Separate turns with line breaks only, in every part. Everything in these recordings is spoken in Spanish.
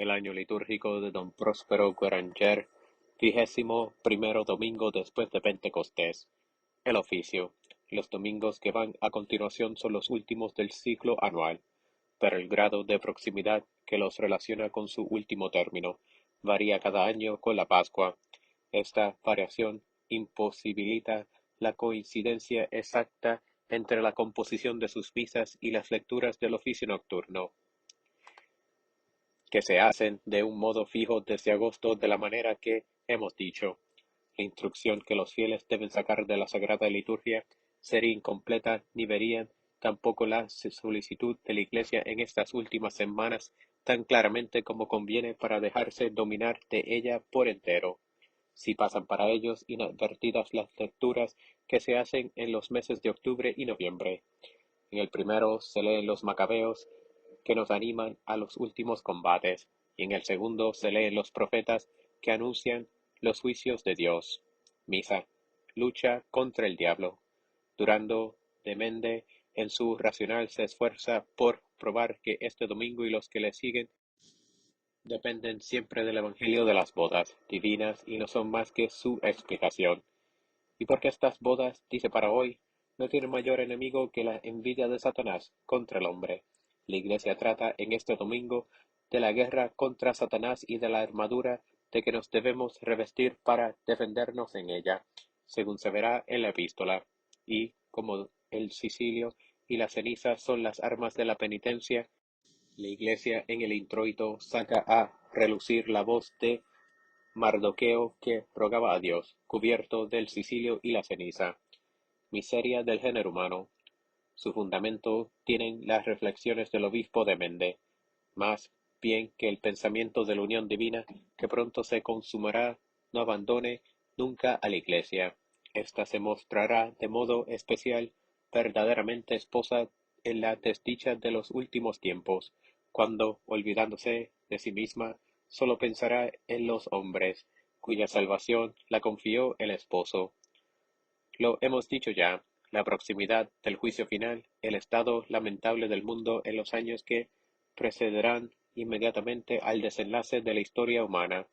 el año litúrgico de Don Próspero Gueranger, 21º domingo después de Pentecostés. El oficio. Los domingos que van a continuación son los últimos del ciclo anual, pero el grado de proximidad que los relaciona con su último término varía cada año con la Pascua. Esta variación imposibilita la coincidencia exacta entre la composición de sus misas y las lecturas del oficio nocturno, que se hacen de un modo fijo desde agosto de la manera que hemos dicho. La instrucción que los fieles deben sacar de la Sagrada Liturgia sería incompleta ni verían tampoco la solicitud de la Iglesia en estas últimas semanas tan claramente como conviene para dejarse dominar de ella por entero, si pasan para ellos inadvertidas las lecturas que se hacen en los meses de octubre y noviembre. En el primero se leen los Macabeos, que nos animan a los últimos combates, y en el segundo se leen los profetas, que anuncian los juicios de Dios. Misa. Lucha contra el diablo. Durando de Mende, en su racional se esfuerza por probar que este domingo y los que le siguen dependen siempre del Evangelio de las bodas divinas y no son más que su explicación. Y porque estas bodas, dice para hoy, no tienen mayor enemigo que la envidia de Satanás contra el hombre. La Iglesia trata en este domingo de la guerra contra Satanás y de la armadura de que nos debemos revestir para defendernos en ella, según se verá en la epístola. Y, como el sicilio y la ceniza son las armas de la penitencia, la Iglesia en el introito saca a relucir la voz de Mardoqueo que rogaba a Dios, cubierto del sicilio y la ceniza. Miseria del género humano. Su fundamento tienen las reflexiones del obispo de Mende, más bien que el pensamiento de la unión divina que pronto se consumará, no abandone nunca a la Iglesia. Esta se mostrará de modo especial verdaderamente esposa en la desdicha de los últimos tiempos, cuando, olvidándose de sí misma, sólo pensará en los hombres, cuya salvación la confió el esposo. Lo hemos dicho ya, la proximidad del juicio final, el estado lamentable del mundo en los años que precederán inmediatamente al desenlace de la historia humana,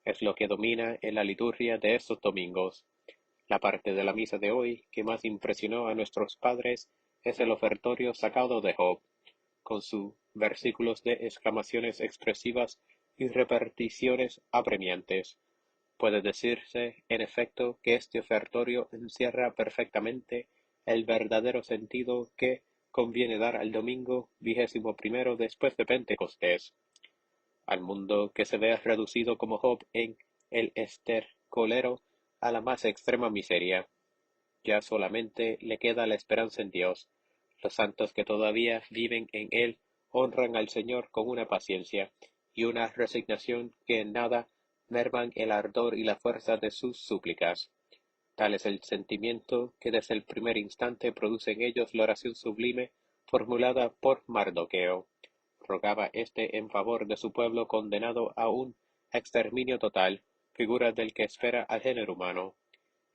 es lo que domina en la liturgia de estos domingos. La parte de la misa de hoy que más impresionó a nuestros padres es el ofertorio sacado de Job, con sus versículos de exclamaciones expresivas y repeticiones apremiantes. Puede decirse, en efecto, que este ofertorio encierra perfectamente el verdadero sentido que conviene dar al domingo 21º después de Pentecostés, al mundo que se ve reducido como Job en el estercolero a la más extrema miseria. Ya solamente le queda la esperanza en Dios. Los santos que todavía viven en Él honran al Señor con una paciencia y una resignación que en nada merman el ardor y la fuerza de sus súplicas. Tal es el sentimiento que desde el primer instante produce en ellos la oración sublime formulada por Mardoqueo. Rogaba éste en favor de su pueblo condenado a un exterminio total, figura del que espera al género humano.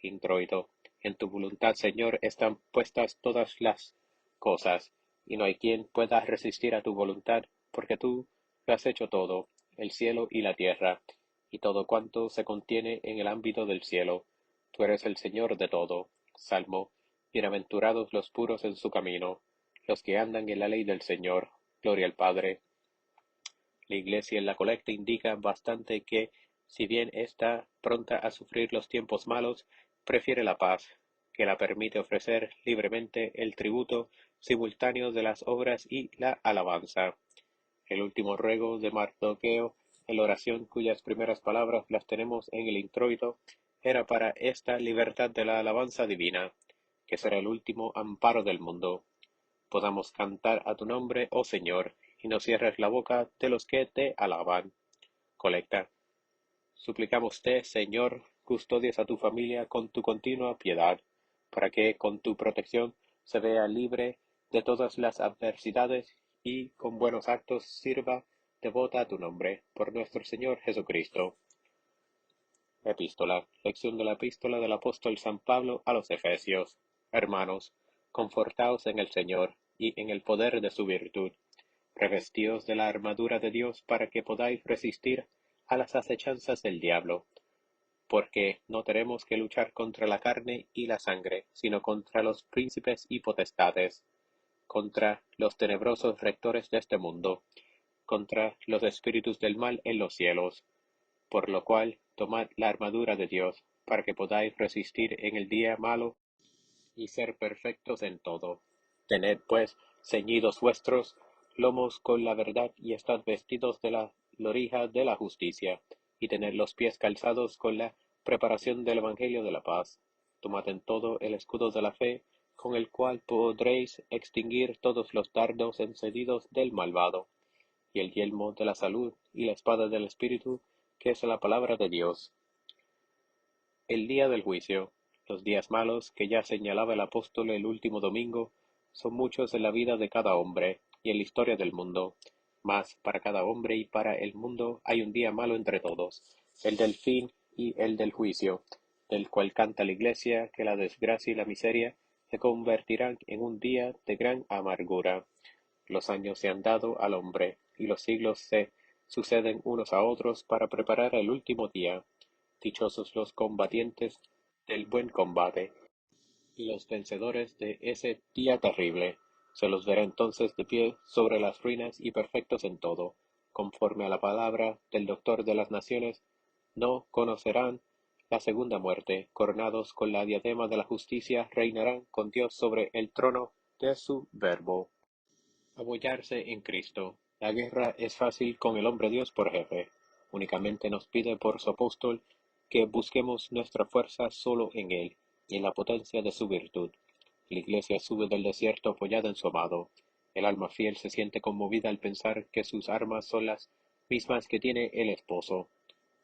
Introito. En tu voluntad, Señor, están puestas todas las cosas, y no hay quien pueda resistir a tu voluntad, porque tú lo has hecho todo, el cielo y la tierra, y todo cuanto se contiene en el ámbito del cielo. Tú eres el Señor de todo. Salmo. Bienaventurados los puros en su camino, los que andan en la ley del Señor. Gloria al Padre. La Iglesia en la colecta indica bastante que, si bien está pronta a sufrir los tiempos malos, prefiere la paz, que la permite ofrecer libremente el tributo simultáneo de las obras y la alabanza. El último ruego de Mardoqueo, en la oración cuyas primeras palabras las tenemos en el introito, era para esta libertad de la alabanza divina, que será el último amparo del mundo. Podamos cantar a tu nombre, oh Señor, y no cierres la boca de los que te alaban. Colecta. Suplicámoste, Señor, custodies a tu familia con tu continua piedad, para que con tu protección se vea libre de todas las adversidades y con buenos actos sirva devota a tu nombre, por nuestro Señor Jesucristo. Epístola. Lección de la epístola del apóstol San Pablo a los Efesios. Hermanos, confortaos en el Señor y en el poder de su virtud. revestíos de la armadura de Dios para que podáis resistir a las acechanzas del diablo, porque no tenemos que luchar contra la carne y la sangre, sino contra los príncipes y potestades, contra los tenebrosos rectores de este mundo, contra los espíritus del mal en los cielos. Por lo cual, tomad la armadura de Dios, para que podáis resistir en el día malo, y ser perfectos en todo. Tened pues ceñidos vuestros lomos con la verdad, y estad vestidos de la lorija de la justicia, y tened los pies calzados con la preparación del evangelio de la paz. Tomad en todo el escudo de la fe, con el cual podréis extinguir todos los dardos encendidos del malvado, y el yelmo de la salud, y la espada del Espíritu, que es la palabra de Dios. El día del juicio. Los días malos, que ya señalaba el apóstol el último domingo, son muchos en la vida de cada hombre y en la historia del mundo. Mas para cada hombre y para el mundo hay un día malo entre todos, el del fin y el del juicio, del cual canta la Iglesia que la desgracia y la miseria se convertirán en un día de gran amargura. Los años se han dado al hombre, y los siglos se suceden unos a otros para preparar el último día. Dichosos los combatientes del buen combate, y los vencedores de ese día terrible. Se los verá entonces de pie sobre las ruinas y perfectos en todo, conforme a la palabra del Doctor de las Naciones. No conocerán la segunda muerte, coronados con la diadema de la justicia, reinarán con Dios sobre el trono de su verbo. Apoyarse en Cristo. La guerra es fácil con el hombre Dios por jefe. Únicamente nos pide por su apóstol que busquemos nuestra fuerza solo en Él y en la potencia de su virtud. La Iglesia sube del desierto apoyada en su amado. El alma fiel se siente conmovida al pensar que sus armas son las mismas que tiene el esposo.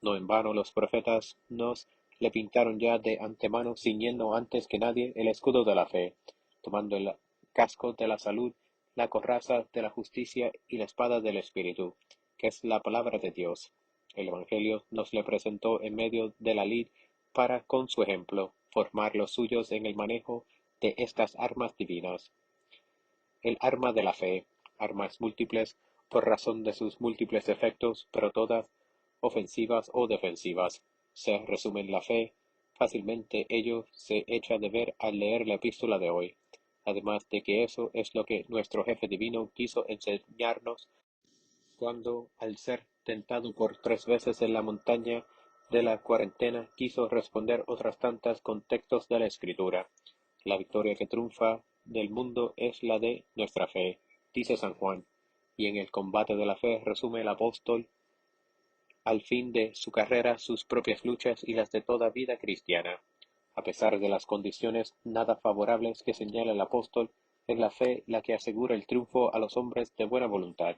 No en vano los profetas nos le pintaron ya de antemano, ciñendo antes que nadie el escudo de la fe, tomando el casco de la salud, la coraza de la justicia y la espada del Espíritu, que es la palabra de Dios. El Evangelio nos le presentó en medio de la lid para, con su ejemplo, formar los suyos en el manejo de estas armas divinas. El arma de la fe, armas múltiples por razón de sus múltiples efectos, pero todas ofensivas o defensivas, se resume en la fe. Fácilmente ello se echa de ver al leer la epístola de hoy. Además de que eso es lo que nuestro jefe divino quiso enseñarnos cuando, al ser tentado por 3 veces en la montaña de la cuarentena, quiso responder otras tantas con textos de la Escritura. La victoria que triunfa del mundo es la de nuestra fe, dice San Juan, y en el combate de la fe resume el apóstol al fin de su carrera sus propias luchas y las de toda vida cristiana. A pesar de las condiciones nada favorables que señala el apóstol, es la fe la que asegura el triunfo a los hombres de buena voluntad.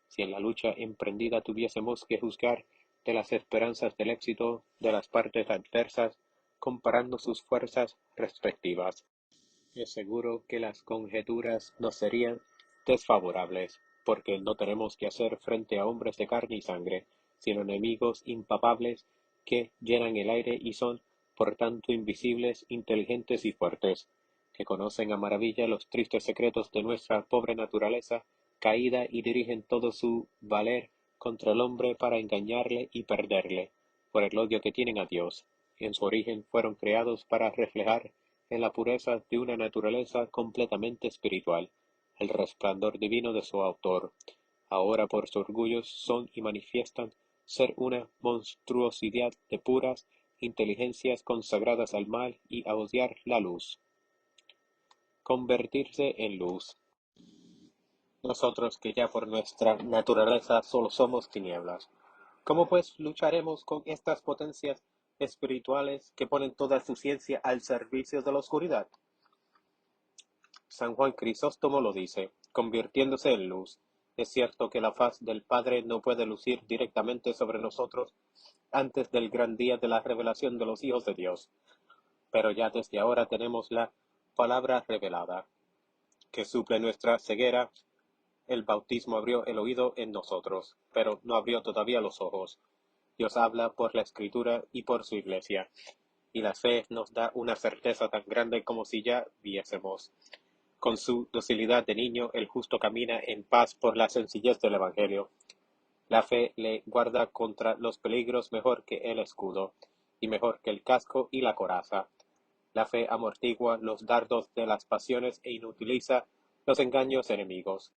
Si en la lucha emprendida tuviésemos que juzgar de las esperanzas del éxito de las partes adversas, comparando sus fuerzas respectivas, es seguro que las conjeturas nos serían desfavorables, porque no tenemos que hacer frente a hombres de carne y sangre, sino enemigos impapables que llenan el aire y son, por tanto, invisibles, inteligentes y fuertes, que conocen a maravilla los tristes secretos de nuestra pobre naturaleza caída y dirigen todo su valer contra el hombre para engañarle y perderle, por el odio que tienen a Dios. En su origen fueron creados para reflejar en la pureza de una naturaleza completamente espiritual, el resplandor divino de su autor. Ahora por su orgullo son y manifiestan ser una monstruosidad de puras inteligencias consagradas al mal y a odiar la luz. Convertirse en luz. Nosotros que ya por nuestra naturaleza solo somos tinieblas. ¿Cómo pues lucharemos con estas potencias espirituales que ponen toda su ciencia al servicio de la oscuridad? San Juan Crisóstomo lo dice, convirtiéndose en luz. Es cierto que la faz del Padre no puede lucir directamente sobre nosotros antes del gran día de la revelación de los hijos de Dios, pero ya desde ahora tenemos la palabra revelada, que suple nuestra ceguera. El bautismo abrió el oído en nosotros, pero no abrió todavía los ojos. Dios habla por la Escritura y por su Iglesia, y la fe nos da una certeza tan grande como si ya viésemos. Con su docilidad de niño, el justo camina en paz por la sencillez del Evangelio. La fe le guarda contra los peligros mejor que el escudo, y mejor que el casco y la coraza. La fe amortigua los dardos de las pasiones e inutiliza los engaños enemigos.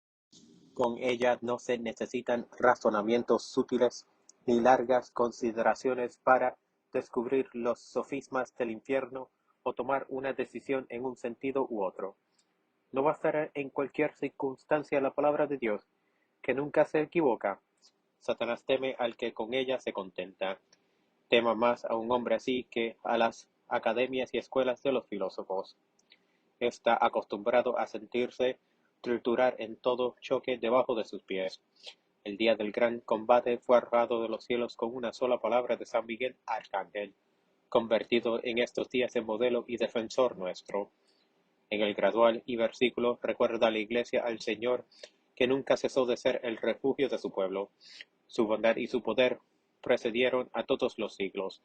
Con ella no se necesitan razonamientos sutiles ni largas consideraciones para descubrir los sofismas del infierno o tomar una decisión en un sentido u otro. No bastará en cualquier circunstancia la palabra de Dios, que nunca se equivoca. Satanás teme al que con ella se contenta. Tema más a un hombre así que a las academias y escuelas de los filósofos. Está acostumbrado a sentirse triturar en todo choque debajo de sus pies. El día del gran combate fue arrojado de los cielos con una sola palabra de San Miguel Arcángel, convertido en estos días en modelo y defensor nuestro. En el gradual y versículo recuerda a la Iglesia al Señor, que nunca cesó de ser el refugio de su pueblo. Su bondad y su poder precedieron a todos los siglos,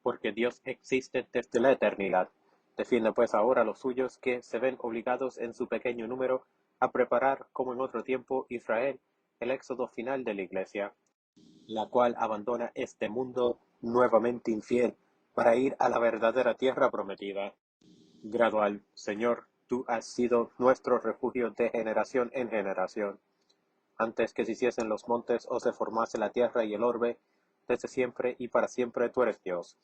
porque Dios existe desde la eternidad. Defiende pues ahora a los suyos que se ven obligados en su pequeño número a preparar, como en otro tiempo, Israel, el éxodo final de la Iglesia, la cual abandona este mundo nuevamente infiel para ir a la verdadera tierra prometida. Gradual, Señor, tú has sido nuestro refugio de generación en generación. Antes que se hiciesen los montes o se formase la tierra y el orbe, desde siempre y para siempre tú eres Dios.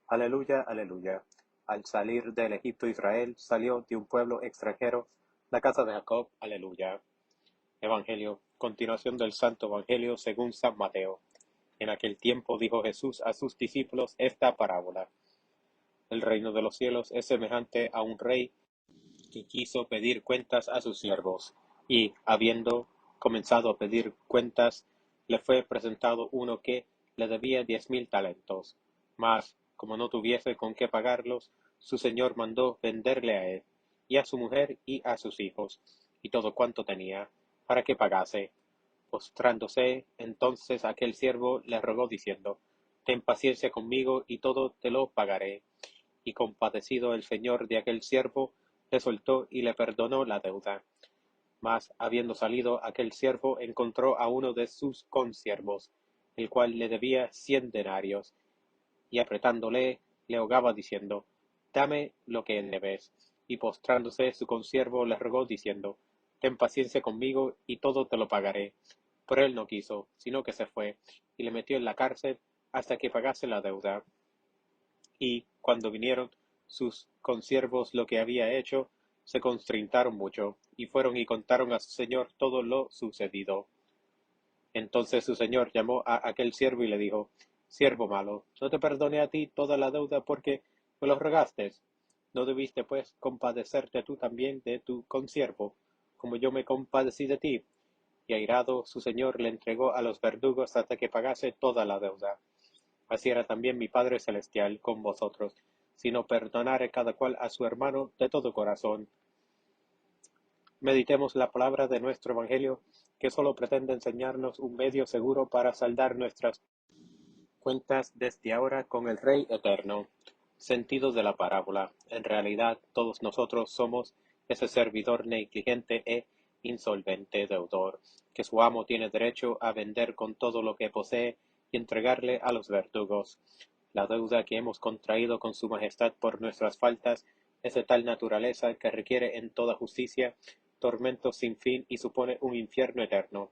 Aleluya, aleluya. Al salir del Egipto Israel salió de un pueblo extranjero, la casa de Jacob, aleluya. Evangelio, continuación del Santo Evangelio según San Mateo. En aquel tiempo dijo Jesús a sus discípulos esta parábola. El reino de los cielos es semejante a un rey que quiso pedir cuentas a sus siervos, y, habiendo comenzado a pedir cuentas, le fue presentado uno que le debía 10,000 talentos. Mas, como no tuviese con qué pagarlos, su señor mandó venderle a él, y a su mujer y a sus hijos, y todo cuanto tenía, para que pagase. Postrándose entonces aquel siervo le rogó diciendo, Ten paciencia conmigo, y todo te lo pagaré. Y compadecido el señor de aquel siervo, le soltó y le perdonó la deuda. Mas, habiendo salido aquel siervo, encontró a uno de sus consiervos, el cual le debía 100 denarios, y apretándole, le hogaba diciendo, Dame lo que debes. Y postrándose su consiervo le rogó diciendo, Ten paciencia conmigo, y todo te lo pagaré. Pero él no quiso, sino que se fue, y le metió en la cárcel hasta que pagase la deuda. Y, cuando vinieron sus consiervos lo que había hecho, se constrintaron mucho, y fueron y contaron a su señor todo lo sucedido. Entonces su señor llamó a aquel siervo y le dijo, Siervo malo, no te perdoné a ti toda la deuda porque me lo rogaste. ¿No debiste pues compadecerte tú también de tu consiervo, como yo me compadecí de ti? Y airado su señor le entregó a los verdugos hasta que pagase toda la deuda. Así era también mi Padre Celestial con vosotros, si no perdonare cada cual a su hermano de todo corazón. Meditemos la palabra de nuestro Evangelio, que solo pretende enseñarnos un medio seguro para saldar nuestras cuentas desde ahora con el Rey Eterno. Sentido de la parábola. En realidad, todos nosotros somos ese servidor negligente e insolvente deudor, que su amo tiene derecho a vender con todo lo que posee y entregarle a los verdugos. La deuda que hemos contraído con su majestad por nuestras faltas es de tal naturaleza que requiere en toda justicia tormentos sin fin y supone un infierno eterno,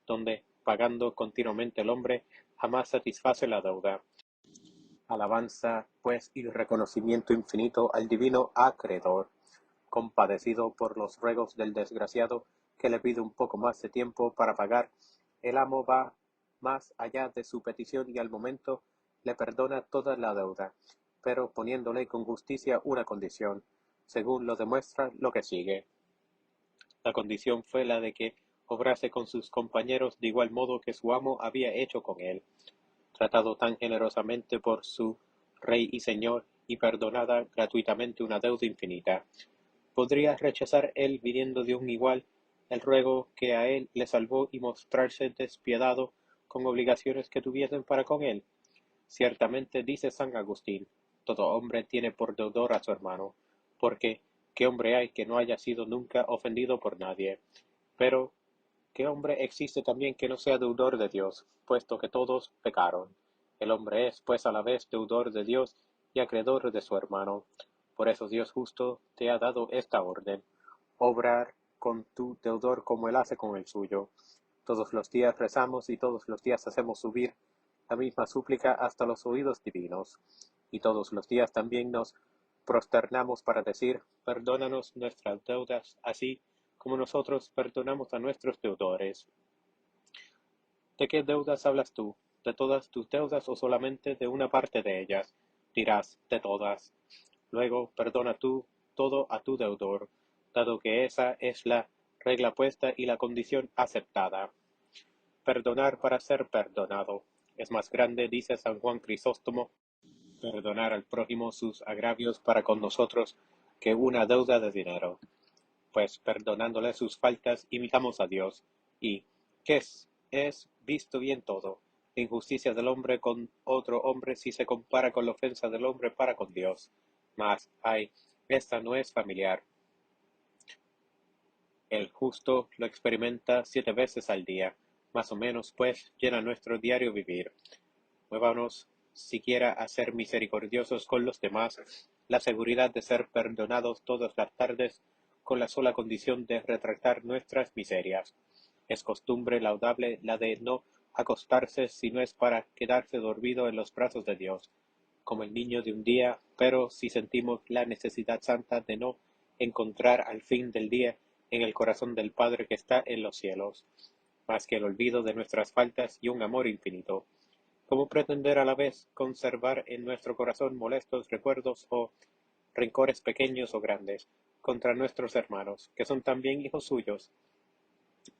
donde, pagando continuamente el hombre, jamás satisface la deuda. Alabanza, pues, y reconocimiento infinito al divino acreedor, compadecido por los ruegos del desgraciado que le pide un poco más de tiempo para pagar. El amo va más allá de su petición y al momento le perdona toda la deuda, pero poniéndole con justicia una condición, según lo demuestra lo que sigue. La condición fue la de que obrase con sus compañeros de igual modo que su amo había hecho con él, tratado tan generosamente por su Rey y Señor, y perdonada gratuitamente una deuda infinita. ¿Podría rechazar él, viniendo de un igual, el ruego que a él le salvó y mostrarse despiadado con obligaciones que tuviesen para con él? Ciertamente, dice San Agustín, todo hombre tiene por deudor a su hermano, porque ¿Qué hombre hay que no haya sido nunca ofendido por nadie? Pero, ¿qué hombre existe también que no sea deudor de Dios, puesto que todos pecaron? El hombre es, pues, a la vez deudor de Dios y acreedor de su hermano. Por eso Dios justo te ha dado esta orden: obrar con tu deudor como él hace con el suyo. Todos los días rezamos y todos los días hacemos subir la misma súplica hasta los oídos divinos. Y todos los días también nos prosternamos para decir: perdónanos nuestras deudas, así como nosotros perdonamos a nuestros deudores. ¿De qué deudas hablas tú? ¿De todas tus deudas o solamente de una parte de ellas? Dirás: de todas. Luego perdona tú todo a tu deudor, dado que esa es la regla puesta y la condición aceptada. Perdonar para ser perdonado. Es más grande, dice San Juan Crisóstomo, perdonar al prójimo sus agravios para con nosotros que una deuda de dinero. Pues perdonándole sus faltas imitamos a Dios. ¿Y qué es visto bien todo? La injusticia del hombre con otro hombre si se compara con la ofensa del hombre para con Dios. Mas, ay, esta no es familiar. El justo lo experimenta 7 veces al día, más o menos, pues llena nuestro diario vivir. Muévanos siquiera a ser misericordiosos con los demás, la seguridad de ser perdonados todas las tardes, con la sola condición de retractar nuestras miserias. Es costumbre laudable la de no acostarse si no es para quedarse dormido en los brazos de Dios, como el niño de un día, pero si sentimos la necesidad santa de no encontrar al fin del día en el corazón del Padre que está en los cielos, más que el olvido de nuestras faltas y un amor infinito. ¿Cómo pretender a la vez conservar en nuestro corazón molestos recuerdos o rencores pequeños o grandes contra nuestros hermanos, que son también hijos suyos,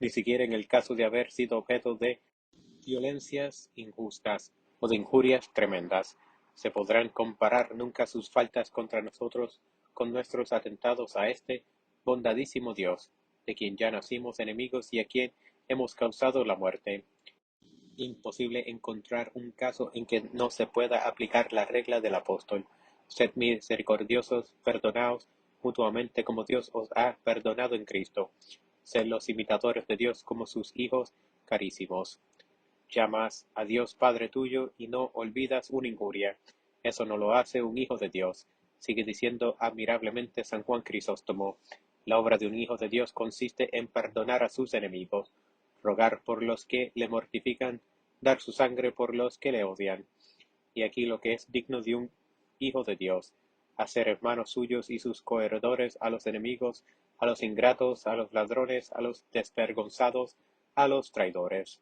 ni siquiera en el caso de haber sido objeto de violencias injustas o de injurias tremendas? ¿Se podrán comparar nunca sus faltas contra nosotros con nuestros atentados a este bondadísimo Dios, de quien ya nacimos enemigos y a quien hemos causado la muerte? Imposible encontrar un caso en que no se pueda aplicar la regla del apóstol: sed misericordiosos, perdonaos mutuamente como Dios os ha perdonado en Cristo. Sed los imitadores de Dios como sus hijos carísimos. Llamas a Dios Padre tuyo y no olvidas una injuria. Eso no lo hace un hijo de Dios. Sigue diciendo admirablemente San Juan Crisóstomo: la obra de un hijo de Dios consiste en perdonar a sus enemigos, rogar por los que le mortifican, dar su sangre por los que le odian. Y aquí lo que es digno de un hijo de Dios: hacer hermanos suyos y sus coheredores a los enemigos, a los ingratos, a los ladrones, a los desvergonzados, a los traidores.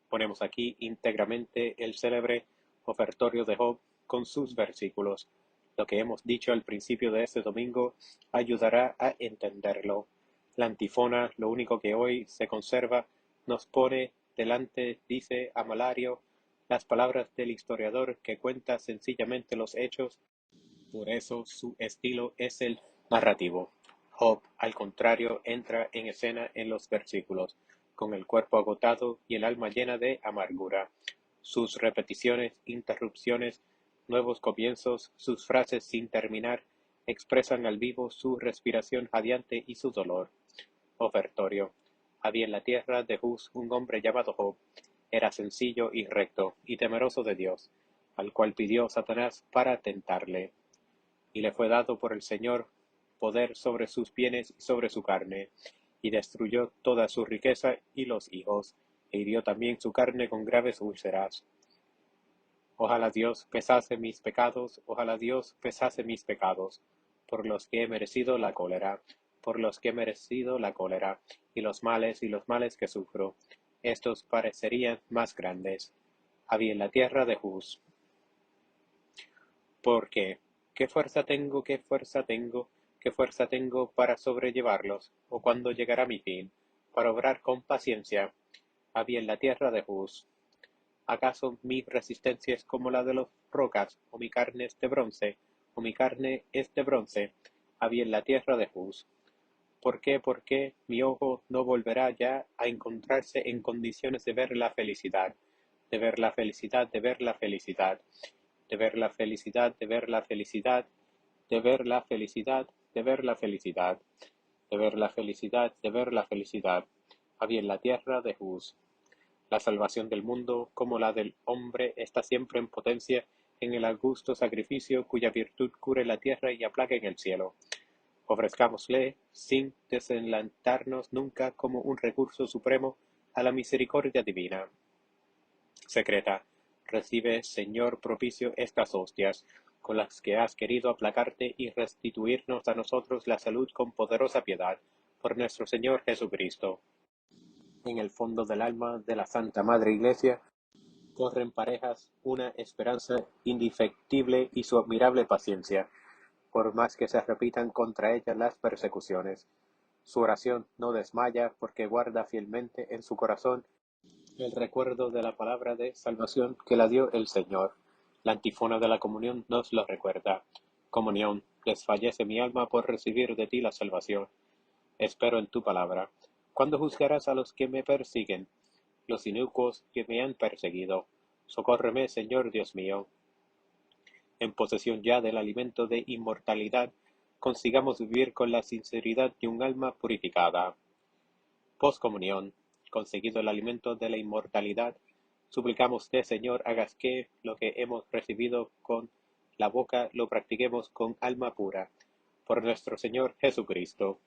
Ponemos aquí íntegramente el célebre ofertorio de Job con sus versículos. Lo que hemos dicho al principio de este domingo ayudará a entenderlo. La antífona, lo único que hoy se conserva, nos pone delante, dice Amalario, las palabras del historiador que cuenta sencillamente los hechos. Por eso su estilo es el narrativo. Job, al contrario, entra en escena en los versículos, con el cuerpo agotado y el alma llena de amargura. Sus repeticiones, interrupciones, nuevos comienzos, sus frases sin terminar, expresan al vivo su respiración jadeante y su dolor. Ofertorio. Había en la tierra de Uz un hombre llamado Job. Era sencillo y recto, y temeroso de Dios, al cual pidió Satanás para tentarle. Y le fue dado por el Señor poder sobre sus bienes y sobre su carne, y destruyó toda su riqueza y los hijos, e hirió también su carne con graves úlceras. Ojalá Dios pesase mis pecados, ojalá Dios pesase mis pecados, por los que he merecido la cólera, por los que he merecido la cólera, y los males que sufro, estos parecerían más grandes. Había en la tierra de Uz. Porque, ¿qué fuerza tengo, qué fuerza tengo, qué fuerza tengo para sobrellevarlos? ¿O cuándo llegará mi fin, para obrar con paciencia? Había en la tierra de Uz. ¿Acaso mi resistencia es como la de las rocas, o mi carne es de bronce, o mi carne es de bronce? Había en la tierra de Uz. Por qué mi ojo no volverá ya a encontrarse en condiciones de ver la felicidad, de ver la felicidad, de ver la felicidad, de ver la felicidad, de ver la felicidad, de ver la felicidad, de ver la felicidad, de ver la felicidad, de ver la felicidad. Había en la tierra de Huz. La salvación del mundo, como la del hombre, está siempre en potencia en el augusto sacrificio cuya virtud cure la tierra y aplaque en el cielo. Ofrezcámosle, sin desenlantarnos nunca, como un recurso supremo a la misericordia divina. Secreta, recibe, Señor propicio, estas hostias, con las que has querido aplacarte y restituirnos a nosotros la salud con poderosa piedad, por nuestro Señor Jesucristo. En el fondo del alma de la Santa Madre Iglesia corren parejas una esperanza indefectible y su admirable paciencia, por más que se repitan contra ella las persecuciones. Su oración no desmaya porque guarda fielmente en su corazón el recuerdo de la palabra de salvación que la dio el Señor. La antífona de la comunión nos lo recuerda. Comunión, desfallece mi alma por recibir de ti la salvación. Espero en tu palabra. ¿Cuándo juzgarás a los que me persiguen, los inicuos que me han perseguido? Socórreme, Señor Dios mío. En posesión ya del alimento de inmortalidad, consigamos vivir con la sinceridad de un alma purificada. Poscomunión, conseguido el alimento de la inmortalidad, suplicámoste, Señor, hagas que lo que hemos recibido con la boca lo practiquemos con alma pura. Por nuestro Señor Jesucristo.